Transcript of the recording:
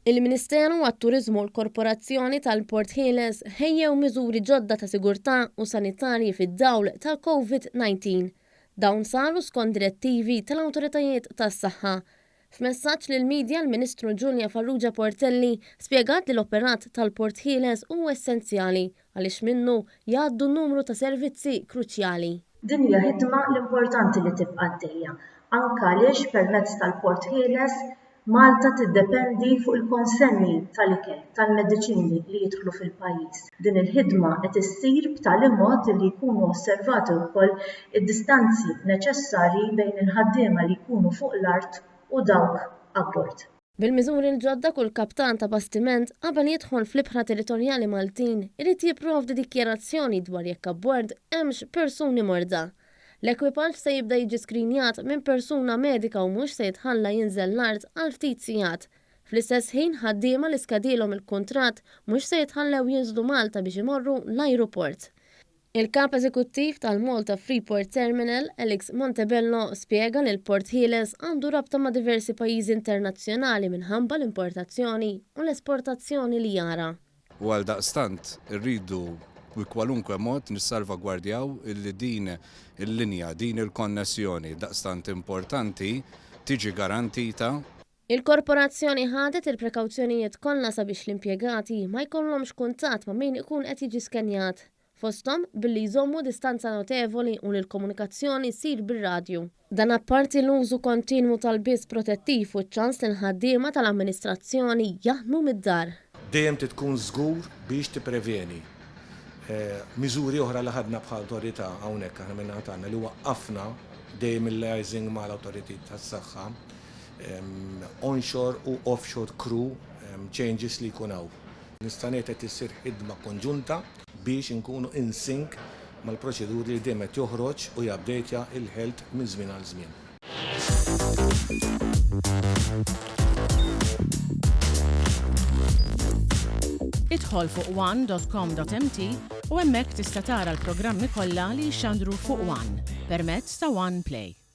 Il-Ministeru għat-Turiżmu u l-Korporazzjoni tal-Port Ħieles ħejjew miżuri ġodda ta' sigurtà u sanitarji fid-dawl ta' COVID-19. Dawn saru skont direttivi tal-awtoritajiet tas-saħħa. F'messaġġ lill-midja l-Ministru Ġulja Farrugia Portelli spjegat li l-operat tal-Port Ħieles huwa essenzjali għaliex minnu jgħaddu numru ta' servizzi kruċjali. Din hija ħidma l-importanti li tibqa' għaddejja, anke għaliex permezz tal-Port Ħieles Malta tiddependi fuq il-konsenni tal-ikel tal-mediċini li jidħlu fil-pajjiż. Din il-ħidma qed issir b'tali mod li jkunu osservati wkoll id-distanzi neċessarji bejn il-ħaddiema li jkunu fuq l-art u dawk abbord. Bil-miżuri l-ġodda kull kaptan ta' bastiment qabel jidħol fl-ibħra territorjali Maltin irid jipprovdi dikjarazzjoni dwar jekk abbord hemmx persuni morda. L-ekwipaġġ se jibda jiġi skrinjat minn persuna medika u mhux se jitħalla jinżel l-art għal ftit sigħat. Fl-istess ħin ħaddiema li skadilhom il-kuntratt mhux se jitħallew jinżlu Malta biex imorru l-ajruport. Il-kap eżekuttiv tal-Malta Freeport Terminal, Alex Montebello, spjega li l-Port Ħieles għandu rabta ma' diversi pajjiżi internazzjonali minħabba l-importazzjoni u l-esportazzjoni li jara. U għal daqstant irridu u kwalunkwe mod nissalvagwardjaw illi din il-linja, din il-konnessjoni daqstant importanti tiġi garantita. Il-korporazzjoni ħadet il-prekawzjonijiet kollha sabiex l-impjegati ma jkollhomx kuntatt ma' min ikun qed jiġi skenjat. Fosthom billi jżommu distanza notevoli u l-komunikazzjoni ssir bir-radju. Dan apparti l-użu kontinwu tal-biss protettiv u ċ-ċans li l-ħaddiema tal-amministrazzjoni jaħdmu mid-dar. Dejjem tkun żgur biex tippreveni. Miżuri oħra li ħadna bħal awtorità hawnhekk aħna minn tagħna li waqqafna dejjem il-liaising mal-awtoritajiet tas-saħħa, onshore u offshore crew changes li jkun hawn. Nista' ngħid qed issir ħidma konġunta biex inkunu in sync mal-proċeduri li dejjem qed joħroġ u jabdejtja il-health minn żmien għal żmien. Idħol fuq one.com.mt u hemmhekk tista' tara l-programmi kollha li jxandru fuq One permezz ta' One Play.